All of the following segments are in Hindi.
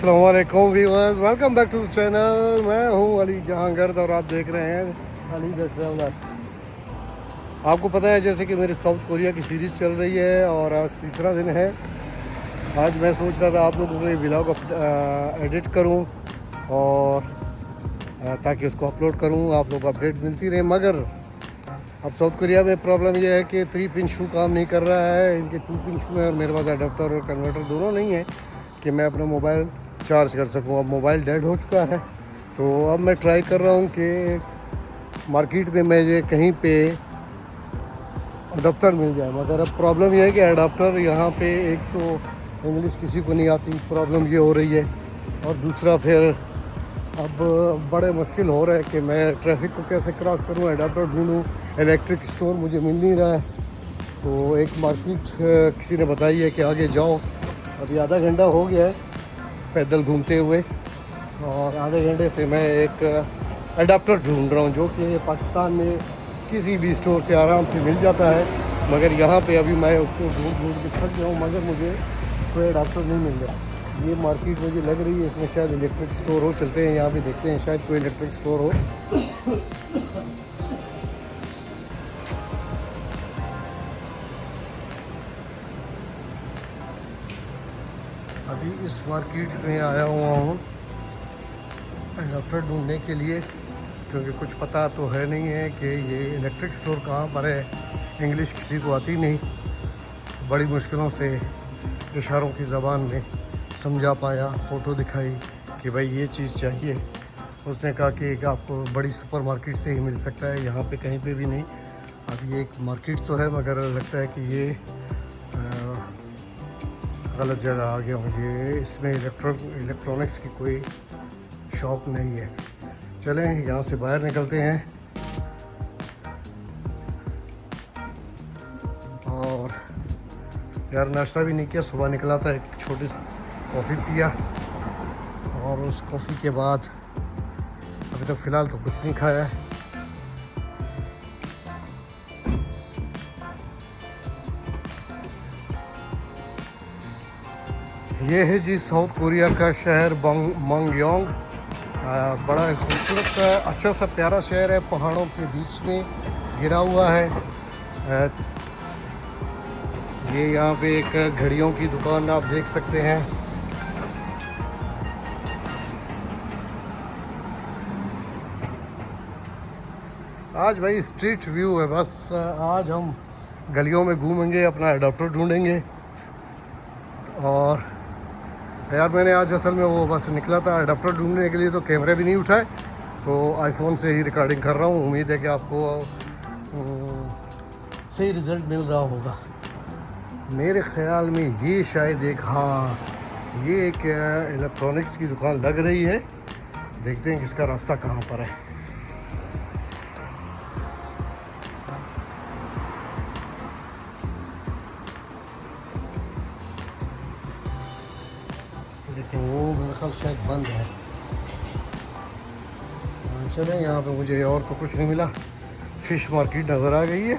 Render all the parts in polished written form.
अस्सलाम वालेकुम viewers, welcome back to the channel. मैं हूं अली जहांगीर और आप देख रहे हैं अली द ट्रैवलर। आपको पता है जैसे कि मेरी साउथ कोरिया की सीरीज़ चल रही है और आज तीसरा दिन है। आज मैं सोच रहा था आप लोगों को ये व्लॉग एडिट करूं और ताकि उसको अपलोड करूं, आप लोग को अपडेट मिलती रहे। मगर अब साउथ कोरिया में प्रॉब्लम यह है कि 3 पिन शू काम नहीं कर रहा है। इनके 2 पिन शू है और मेरे पास अडाप्टर और कन्वर्टर दोनों नहीं है कि मैं अपना मोबाइल चार्ज कर सकूं। अब मोबाइल डेड हो चुका है, तो अब मैं ट्राई कर रहा हूं कि मार्केट में मुझे कहीं पे अडाप्टर मिल जाए। मगर अब प्रॉब्लम यह है कि अडाप्टर यहाँ पे एक तो इंग्लिश किसी को नहीं आती, प्रॉब्लम ये हो रही है, और दूसरा फिर अब बड़े मुश्किल हो रहा है कि मैं ट्रैफिक को कैसे क्रॉस करूं, अडाप्टर ढूंढूं। इलेक्ट्रिक स्टोर मुझे मिल नहीं रहा है। तो एक मार्केट किसी ने बताई है कि आगे जाओ। अभी आधा घंटा हो गया है पैदल घूमते हुए और आधे घंटे से मैं एक अडाप्टर ढूंढ रहा हूँ जो कि पाकिस्तान में किसी भी स्टोर से आराम से मिल जाता है। मगर यहाँ पे अभी मैं उसको ढूंढ के थक गया हूँ, मगर मुझे कोई अडाप्टर नहीं मिल रहा। ये मार्केट मुझे लग रही है इसमें शायद इलेक्ट्रिक स्टोर हो। चलते हैं यहाँ पे, देखते हैं शायद कोई इलेक्ट्रिक स्टोर हो। अभी इस मार्केट में आया हुआ हूँ अडाप्टर ढूंढने के लिए, क्योंकि कुछ पता तो है नहीं है कि ये इलेक्ट्रिक स्टोर कहाँ पर है। इंग्लिश किसी को आती नहीं, बड़ी मुश्किलों से इशारों की ज़बान में समझा पाया। फ़ोटो दिखाई कि भाई ये चीज़ चाहिए, उसने कहा कि आपको बड़ी सुपरमार्केट से ही मिल सकता है, यहाँ पे कहीं पे भी नहीं। अब ये एक मार्केट तो है, मगर लगता है कि ये गलत जगह आ गया हूँ। ये इसमें इलेक्ट्रॉनिक्स की कोई शॉप नहीं है। चलें यहाँ से बाहर निकलते हैं और यार नाश्ता भी नहीं किया, सुबह निकला था, एक छोटी कॉफ़ी पिया और उस कॉफ़ी के बाद अभी तक फ़िलहाल तो कुछ नहीं खाया है। ये है जी साउथ कोरिया का शहर मंगयोंग। बड़ा खूबसूरत अच्छा सा प्यारा शहर है, पहाड़ों के बीच में गिरा हुआ है। ये यहाँ पे एक घड़ियों की दुकान आप देख सकते हैं। आज भाई स्ट्रीट व्यू है बस। आज हम गलियों में घूमेंगे, अपना अडाप्टर ढूंढेंगे। और यार मैंने आज असल में वो बस निकला था अडाप्टर ढूंढने के लिए, तो कैमरे भी नहीं उठाए, तो आईफोन से ही रिकॉर्डिंग कर रहा हूँ। उम्मीद है कि आपको सही रिज़ल्ट मिल रहा होगा। मेरे ख़्याल में ये शायद एक, हाँ ये एक इलेक्ट्रॉनिक्स की दुकान लग रही है। देखते हैं किसका रास्ता कहाँ पर है। लेकिन वो मेरा ख्याल शायद बंद है। चलें, यहाँ पे मुझे और तो कुछ नहीं मिला। फ़िश मार्केट नज़र आ गई है,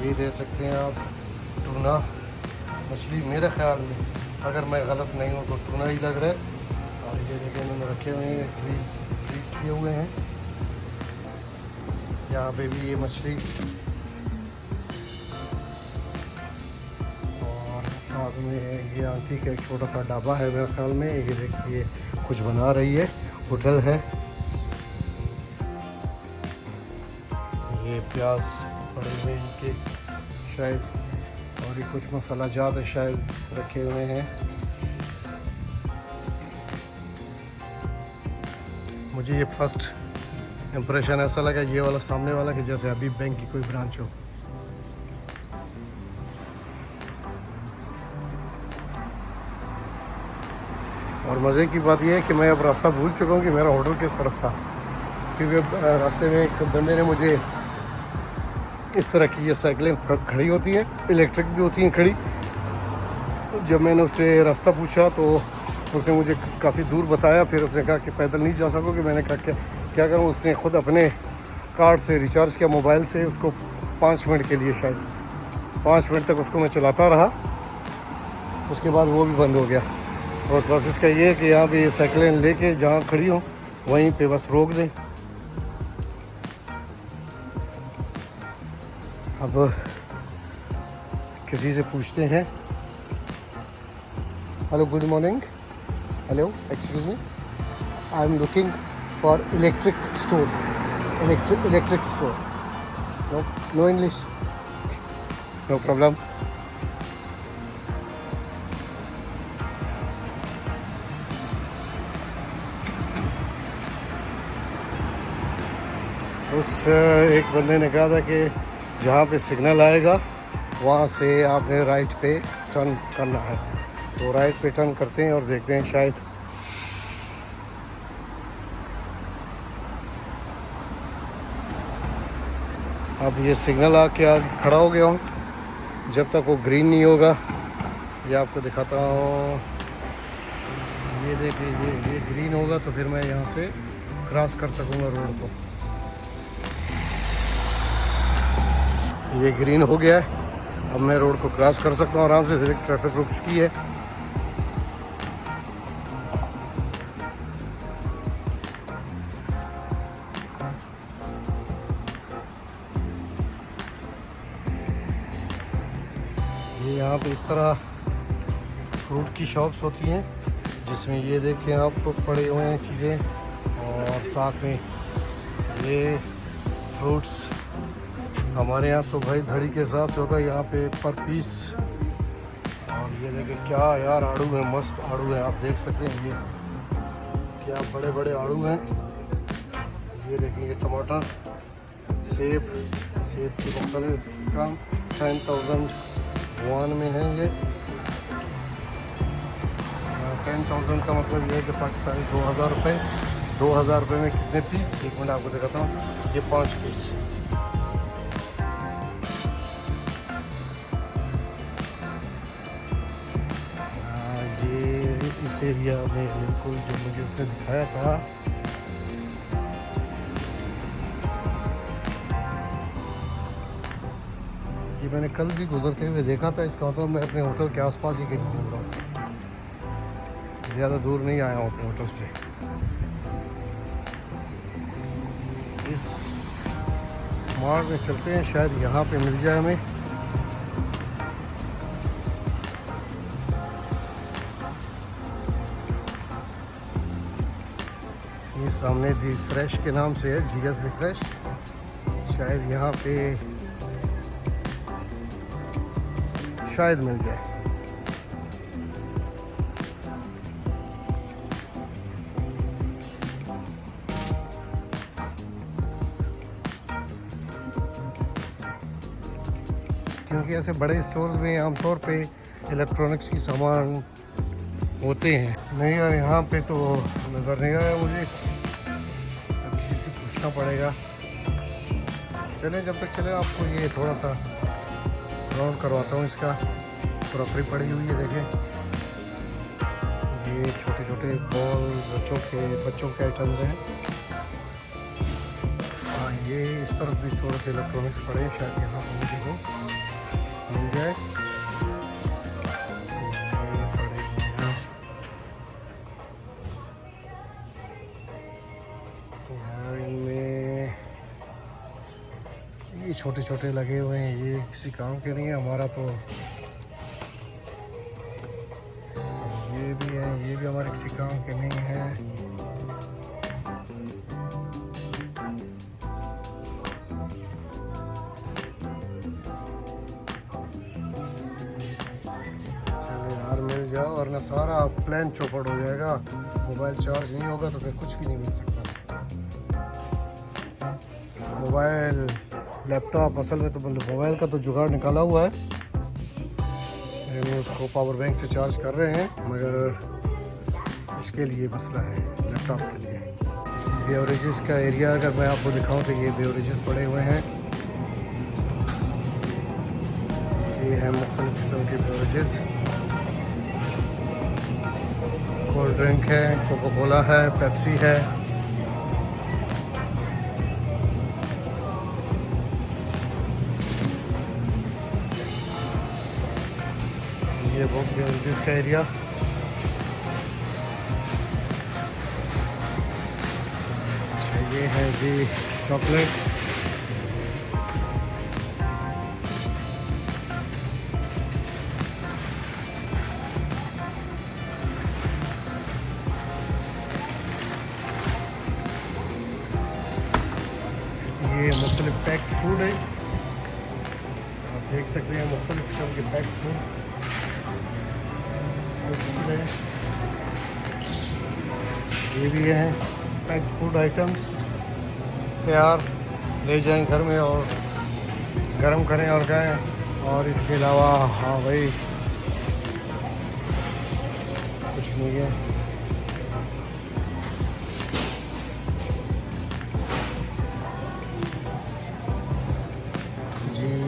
ये दे सकते हैं आप। टूना मछली मेरे ख्याल में, अगर मैं गलत नहीं हूँ तो टूना ही लग रहा है। और ये देखिए इन्होंने रखे हुए हैं, फ्रीज किए हुए हैं। यहाँ पे भी ये मछली, और साथ में ये आंटी का एक छोटा सा ढाबा है मेरे ख्याल में। ये देखिए कुछ बना रही है, होटल है। ये प्याज पड़े हुए इनके शायद, और ये कुछ मसाला जात है शायद रखे हुए हैं। मुझे ये फर्स्ट इम्प्रेशन ऐसा लगा ये वाला सामने वाला कि जैसे अभी बैंक की कोई ब्रांच हो। और मज़े की बात यह है कि मैं अब रास्ता भूल चुका हूँ कि मेरा होटल किस तरफ था, क्योंकि रास्ते में एक बंदे ने मुझे इस तरह की ये साइकिलें खड़ी होती हैं, इलेक्ट्रिक भी होती हैं खड़ी। जब मैंने उससे रास्ता पूछा तो उसने मुझे काफ़ी दूर बताया। फिर उसने कहा कि पैदल नहीं जा सकोगे। मैंने कहा क्या करूँ। उसने ख़ुद अपने कार्ड से रिचार्ज किया मोबाइल से, उसको 5 मिनट के लिए, शायद 5 मिनट तक उसको मैं चलाता रहा। उसके बाद वो भी बंद हो गया। और बस इसका ये है कि यहाँ पे ये साइकिलें लेके जहाँ खड़ी हो वहीं पे बस रोक दें। अब किसी से पूछते हैं। Hello, good morning. Hello, excuse me, I am looking for electric store. Electric store. No English, no problem. उस एक बंदे ने कहा था कि जहाँ पे सिग्नल आएगा वहाँ से आपने राइट पे टर्न करना है। तो राइट पे टर्न करते हैं और देखते हैं शायद अब ये सिग्नल आके आगे खड़ा हो गया हूँ। जब तक वो ग्रीन नहीं होगा, ये आपको दिखाता हूँ। ये देखिए, ये ग्रीन होगा तो फिर मैं यहाँ से क्रॉस कर सकूँगा रोड को। ये ग्रीन हो गया है, अब मैं रोड को क्रॉस कर सकता हूँ आराम से। डायरेक्ट ट्रैफिक रुक चुकी है। ये यहाँ पे इस तरह फ्रूट की शॉप्स होती हैं जिसमें ये देखें आपको पड़े हुए हैं चीज़ें, और साथ में ये फ्रूट्स हमारे यहाँ तो भाई धड़ी के हिसाब से होता है, यहाँ पे पर पीस। और ये देखें क्या यार आड़ू है, मस्त आड़ू है, आप देख सकते हैं। ये क्या बड़े बड़े आड़ू हैं। ये देखें, ये टमाटर, सेब की बोतल इसका 10,000 में है। ये 10,000 का मतलब ये है कि पाकिस्तानी 2,000 रुपये। 2,000 रुपये में कितने पीस, एक मिनट आपको दिखाता हूँ। ये 5 पीस। इस एरिया में बिल्कुल जो मुझे उसने दिखाया था, ये मैंने कल भी गुजरते हुए देखा था। इसका मतलब मैं अपने होटल के आसपास ही कहीं घूम रहा हूँ, ज़्यादा दूर नहीं आया हूँ अपने होटल से। इस मार्ग में चलते हैं, शायद यहाँ पे मिल जाए हमें। ये सामने दी फ्रेश के नाम से है, जीएस दी फ्रेश। शायद यहाँ पे शायद मिल जाए। क्योंकि ऐसे बड़े स्टोर्स में आमतौर पे इलेक्ट्रॉनिक्स की सामान होते हैं। नहीं यार, यहाँ पे तो नज़र नहीं आया मुझे, किसी से पूछना पड़ेगा। चलें, जब तक चले आपको ये थोड़ा सा राउंड करवाता हूँ। इसका क्रॉकरी पड़ी हुई है, देखें। ये छोटे छोटे बॉल बच्चों के आइटम्स हैं। हाँ, ये इस तरफ भी थोड़े से इलेक्ट्रॉनिक्स पड़े हैं, शायद यहाँ पर मुझे वो मिल जाए। ये छोटे छोटे लगे हुए हैं, ये किसी काम के नहीं है हमारा। तो ये भी है, ये भी हमारे किसी काम के नहीं है। चलिए यार, मिल जाओ, वरना सारा प्लान चौपट हो जाएगा। मोबाइल चार्ज नहीं होगा तो फिर कुछ भी नहीं मिल सकता। मोबाइल, लैपटॉप, असल में तो मोबाइल का तो जुगाड़ निकाला हुआ है, उसको पावर बैंक से चार्ज कर रहे हैं, मगर इसके लिए मसला है लैपटॉप के लिए। बेवरेजेस का एरिया अगर मैं आपको दिखाऊं तो ये बेवरेजेस पड़े हुए हैं। ये है मुख्तलिफ किस्म के बेवरेजेस। कोल्ड ड्रिंक है, कोका कोला है, पेप्सी है। ये बुक बेवरेजेस का एरिया। अच्छा ये है जी चॉकलेट्स। ये मुख्तलिफ पैक्ड फूड है, आप देख सकते हैं मुख्तलिफ किस्म के पैक्ड फूड है। ये भी है पैक्ड फूड आइटम्स, तैयार ले जाएं घर में और गरम करें और खाएं। और इसके अलावा हाँ भाई कुछ नहीं है।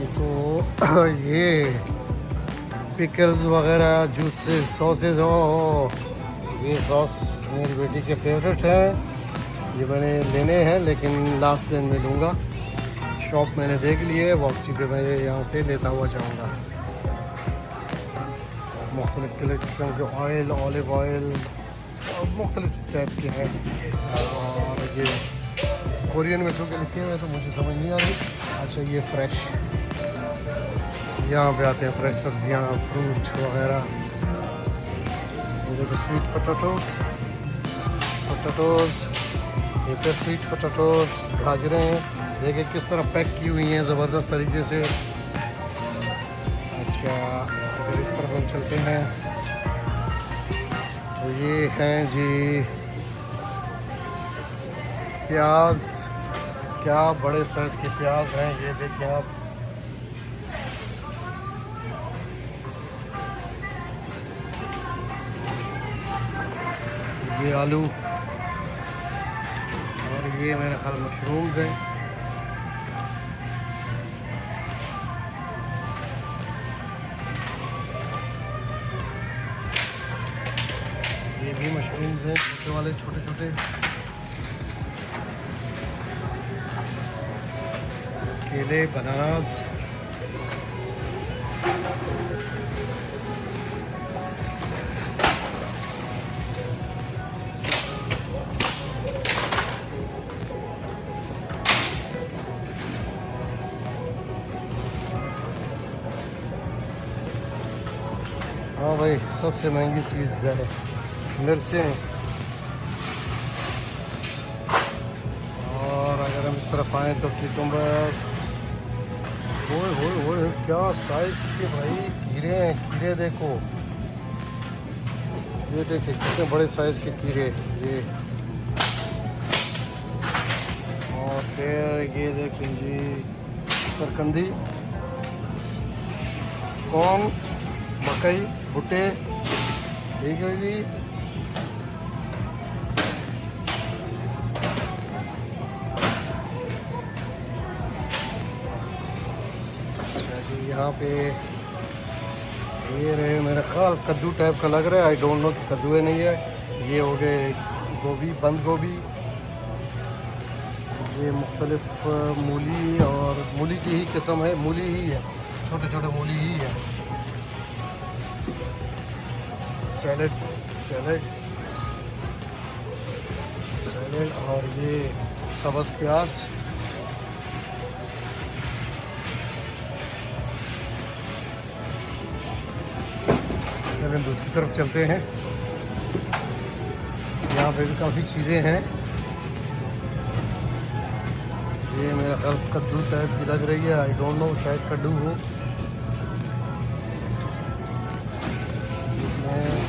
तो ये पिकल्स वगैरह, जूसेस, सॉसेज हो। ये सॉस मेरी बेटी के फेवरेट है, ये मैंने लेने हैं लेकिन लास्ट दिन में लूँगा। शॉप मैंने देख ली है, वापसी पे मैं यहाँ से लेता हुआ जाऊँगा। मुख्तलिफ किस्म के ऑयल, ऑलिव ऑयल मुख्तलिफ टाइप के हैं। और ये कोरियन में चूँकि लिखे हुए तो मुझे समझ नहीं आ रही। अच्छा ये फ्रेश, यहाँ पे आते हैं फ्रेश सब्जियाँ, फ्रूट वगैरह। ये देखो स्वीट पोटैटोज़, ये पे स्वीट पोटैटोज़, गाजरें देखिए किस तरह पैक की हुई हैं ज़बरदस्त तरीके से। अच्छा अगर इस तरफ हम चलते हैं तो ये हैं जी प्याज, क्या बड़े साइज़ के प्याज हैं, ये देखिए आप। ये आलू और ये मेरे ख्याल मशरूम्स हैं। ये भी मशरूम्स हैं छोटे वाले, छोटे छोटे। केले, बनानास, हाँ भाई सबसे महंगी चीज़ है मिर्चें। और अगर हम इस तरफ आएँ तो क्यूकम्बर, ओए क्या साइज़ के भाई खीरे हैं। खीरे देखो, ये देखिए कितने बड़े साइज़ के खीरे ये। और फिर ये देखें जी करकंदी, कॉर्न, मकई, भुट्टे, ठीक है जी। अच्छा जी यहाँ पे ये रहे मेरा ख्याल कद्दू टाइप का लग रहा है, आई डोंट नो कद्दू है नहीं है। ये हो गए गोभी, बंद गोभी, ये मुख्तलिफ मूली और मूली की ही किस्म है, मूली ही है, छोटे छोटे मूली ही है। सैलेड और ये सब्ज़ प्याज। चलें दूसरी तरफ चलते हैं, यहाँ पे भी काफ़ी चीज़ें हैं। ये मेरा ख्याल कद्दू टाइप की लग रही है, आई डोंट नो शायद कद्दू हो।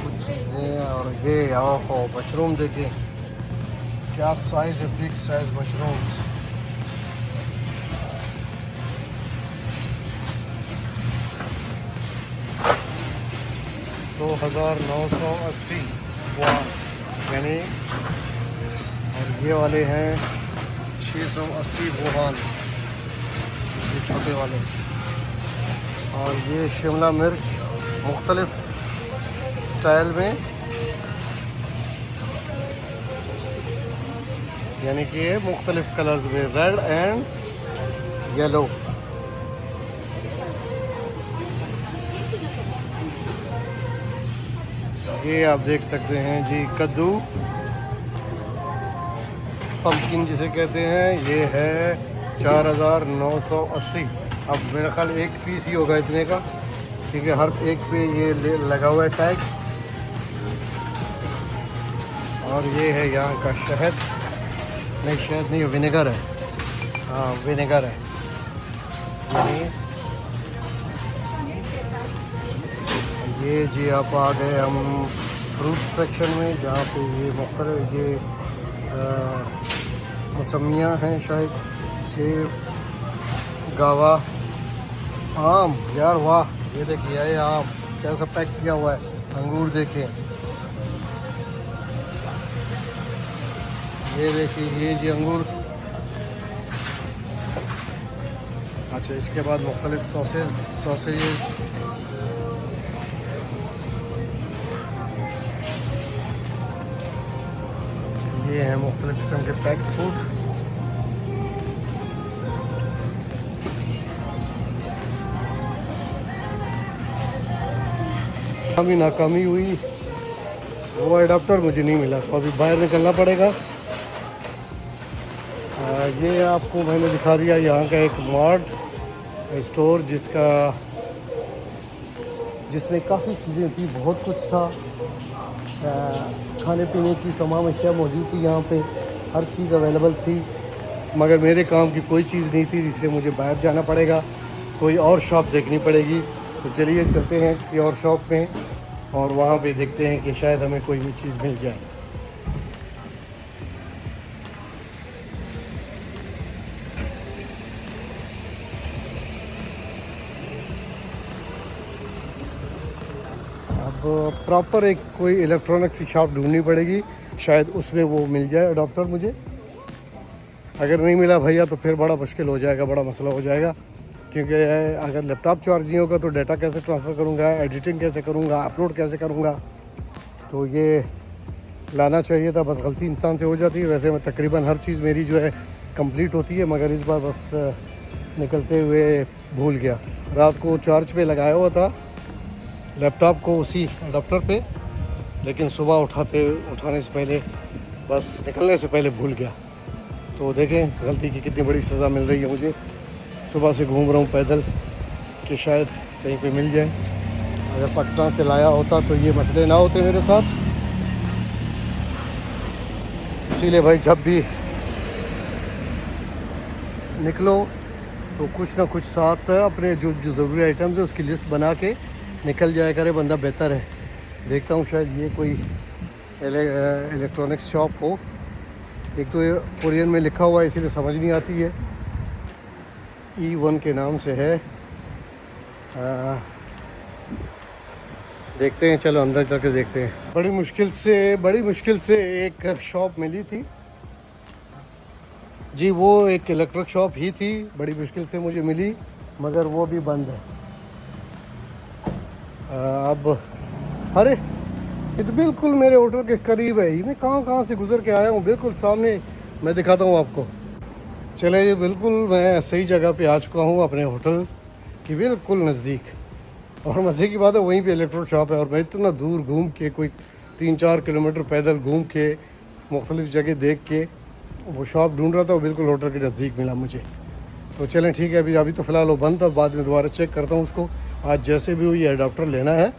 कुछ चीज़ें और ये आओ मशरूम देखिए क्या साइज़ है, बिग साइज़ मशरूम्स। $2,980 यानी, और ये वाले हैं 680 वुहान, ये छोटे वाले। और ये शिमला मिर्च मुख्तलिफ स्टाइल में, यानी कि ये मुख्तलिफ कलर्स में, रेड एंड येलो। ये आप देख सकते हैं जी, कद्दू पम्पकिन जिसे कहते हैं, ये है 4,980। अब मेरा ख्याल एक पीस ही होगा इतने का, क्योंकि हर एक पे ये लगा हुआ है टैग। और ये है यहाँ का शहद, नहीं शहद नहीं, विनेगर है, हाँ विनेगर है। ये जी आप आ गए हम फ्रूट सेक्शन में, जहाँ पे ये मुख्तलिफ ये मौसमियाँ हैं, शायद सेब, गावा, आम। यार वाह, ये देखिए ये आम कैसा पैक किया हुआ है। अंगूर देखिए, ये देखिए ये जी अंगूर। अच्छा, इसके बाद मुख्तलिफ सॉसेजेस, ये हैं मुख्तलिफ किस्म के पैक्ड फूड। अभी नाकामी हुई, वो एडाप्टर मुझे नहीं मिला, तो अभी बाहर निकलना पड़ेगा। ये आपको मैंने दिखा दिया यहाँ का एक मार्ट स्टोर, जिसमें काफ़ी चीज़ें थी, बहुत कुछ था। खाने पीने की तमाम अशिया मौजूद थी यहाँ पे, हर चीज़ अवेलेबल थी। मगर मेरे काम की कोई चीज़ नहीं थी, इसलिए मुझे बाहर जाना पड़ेगा, कोई और शॉप देखनी पड़ेगी। तो चलिए चलते हैं किसी और शॉप में, और वहाँ पे देखते हैं कि शायद हमें कोई भी चीज़ मिल जाए। अब प्रॉपर एक कोई इलेक्ट्रॉनिक्स की शॉप ढूंढनी पड़ेगी, शायद उसमें वो मिल जाए अडॉप्टर मुझे। अगर नहीं मिला भैया तो फिर बड़ा मुश्किल हो जाएगा, बड़ा मसला हो जाएगा, क्योंकि अगर लैपटॉप चार्ज नहीं होगा तो डाटा कैसे ट्रांसफ़र करूँगा, एडिटिंग कैसे करूँगा, अपलोड कैसे करूँगा। तो ये लाना चाहिए था, बस गलती इंसान से हो जाती है। वैसे मैं तकरीबन हर चीज़ मेरी जो है कंप्लीट होती है, मगर इस बार बस निकलते हुए भूल गया। रात को चार्ज पे लगाया हुआ था लैपटॉप को उसी अडाप्टर पे, लेकिन सुबह उठाने से पहले, बस निकलने से पहले भूल गया। तो देखें गलती की कितनी बड़ी सज़ा मिल रही है मुझे। सुबह से घूम रहा हूँ पैदल कि शायद कहीं पे मिल जाए। अगर पाकिस्तान से लाया होता तो ये मसले ना होते मेरे साथ। इसीलिए भाई जब भी निकलो तो कुछ ना कुछ साथ अपने जो ज़रूरी आइटम्स है उसकी लिस्ट बना के निकल जाया करे बंदा, बेहतर है। देखता हूँ शायद ये कोई इलेक्ट्रॉनिक्स शॉप हो। एक तो ये कोरियन में लिखा हुआ है इसीलिए समझ नहीं आती है, E1 के नाम से है। देखते हैं, चलो अंदर जाके देखते हैं। बड़ी मुश्किल से एक शॉप मिली थी जी, वो एक इलेक्ट्रिक शॉप ही थी, बड़ी मुश्किल से मुझे मिली, मगर वो भी बंद है। अब अरे ये तो बिल्कुल मेरे होटल के करीब है, मैं कहाँ से गुजर के आया हूँ, बिल्कुल सामने। मैं दिखाता हूँ आपको। चले, ये बिल्कुल मैं सही जगह पे आ चुका हूँ, अपने होटल की बिल्कुल नज़दीक। और मज़े की बात है वहीं पे इलेक्ट्रिक शॉप है, और मैं इतना दूर घूम के, कोई 3-4 किलोमीटर पैदल घूम के, मुख्तलिफ़ जगह देख के वो शॉप ढूंढ रहा था, वो बिल्कुल होटल के नज़दीक मिला मुझे। तो चलें ठीक है, अभी तो फ़िलहाल वो बंद था, बाद में दोबारा चेक करता हूँ उसको। आज जैसे भी हो ये अडाप्टर लेना है,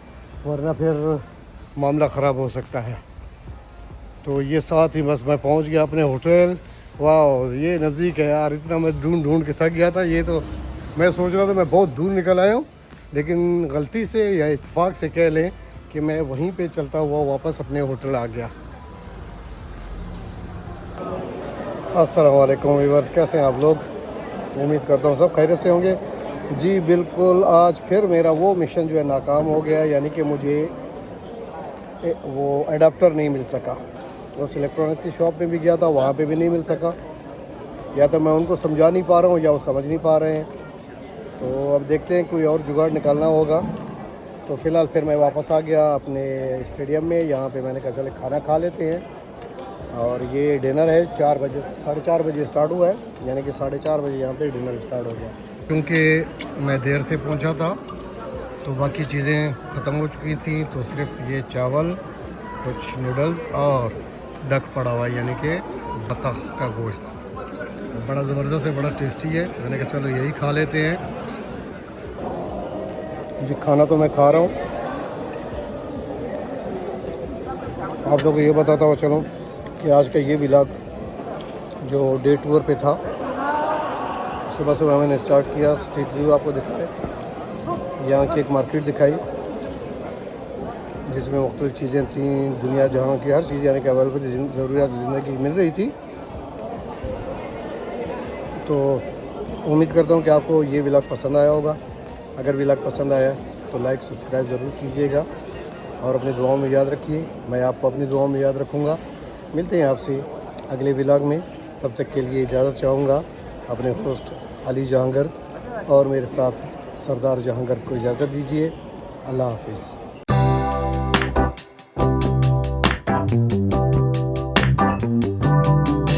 वरना फिर मामला ख़राब हो सकता है। तो ये साथ ही बस मैं पहुँच गया अपने होटल। वाह, ये नज़दीक है यार, इतना मैं ढूंढ के थक गया था। ये तो मैं सोच रहा था मैं बहुत दूर निकल आया हूँ, लेकिन गलती से या इत्तेफाक से कह लें कि मैं वहीं पे चलता हुआ वापस अपने होटल आ गया। अस्सलाम वालेकुम व्यूअर्स, कैसे हैं आप लोग? उम्मीद करता हूँ सब खैरियत से होंगे। जी बिल्कुल, आज फिर मेरा वो मिशन जो है नाकाम हो गया, यानी कि मुझे वो एडाप्टर नहीं मिल सका। उस इलेक्ट्रॉनिक की शॉप में भी गया था, वहाँ पे भी नहीं मिल सका। या तो मैं उनको समझा नहीं पा रहा हूँ या वो समझ नहीं पा रहे हैं। तो अब देखते हैं, कोई और जुगाड़ निकालना होगा। तो फ़िलहाल फिर मैं वापस आ गया अपने स्टेडियम में। यहाँ पे मैंने कहा चले खाना खा लेते हैं। और ये डिनर है 4 बजे, 4:30 बजे स्टार्ट हुआ है, यानी कि 4:30 बजे यहाँ पे डिनर स्टार्ट हो गया। क्योंकि मैं देर से पहुँचा था तो बाकी चीज़ें ख़त्म हो चुकी थी, तो सिर्फ ये चावल, कुछ नूडल्स और डक पड़ा हुआ, यानी कि बतख का गोश्त। बड़ा ज़बरदस्त है, बड़ा टेस्टी है। मैंने कहा चलो यही खा लेते हैं जी। खाना तो मैं खा रहा हूँ, आप लोगों को ये बताता हुआ चलो कि आज का ये व्लॉग जो डे टूर पे था, सुबह सुबह मैंने स्टार्ट किया। स्ट्रीट व्यू आपको दिखाए, यहाँ की एक मार्केट दिखाई जिसमें मुख्तलिफ़ चीज़ें थी, दुनिया जहाँ की हर चीज़ यानी कि अवेलेबल ज़रूरियात ज़िंदगी मिल रही थी। तो उम्मीद करता हूँ कि आपको ये व्लॉग पसंद आया होगा। अगर व्लॉग पसंद आया तो लाइक सब्सक्राइब ज़रूर कीजिएगा और अपनी दुआओं में याद रखिए। मैं आपको अपनी दुआओं में याद रखूँगा। मिलते हैं आपसे अगले व्लॉग में, तब तक के लिए इजाज़त चाहूँगा। अपने होस्ट अली जहांगीर और मेरे साथ सरदार जहांगीर को इजाज़त दीजिए। अल्लाह हाफिज़।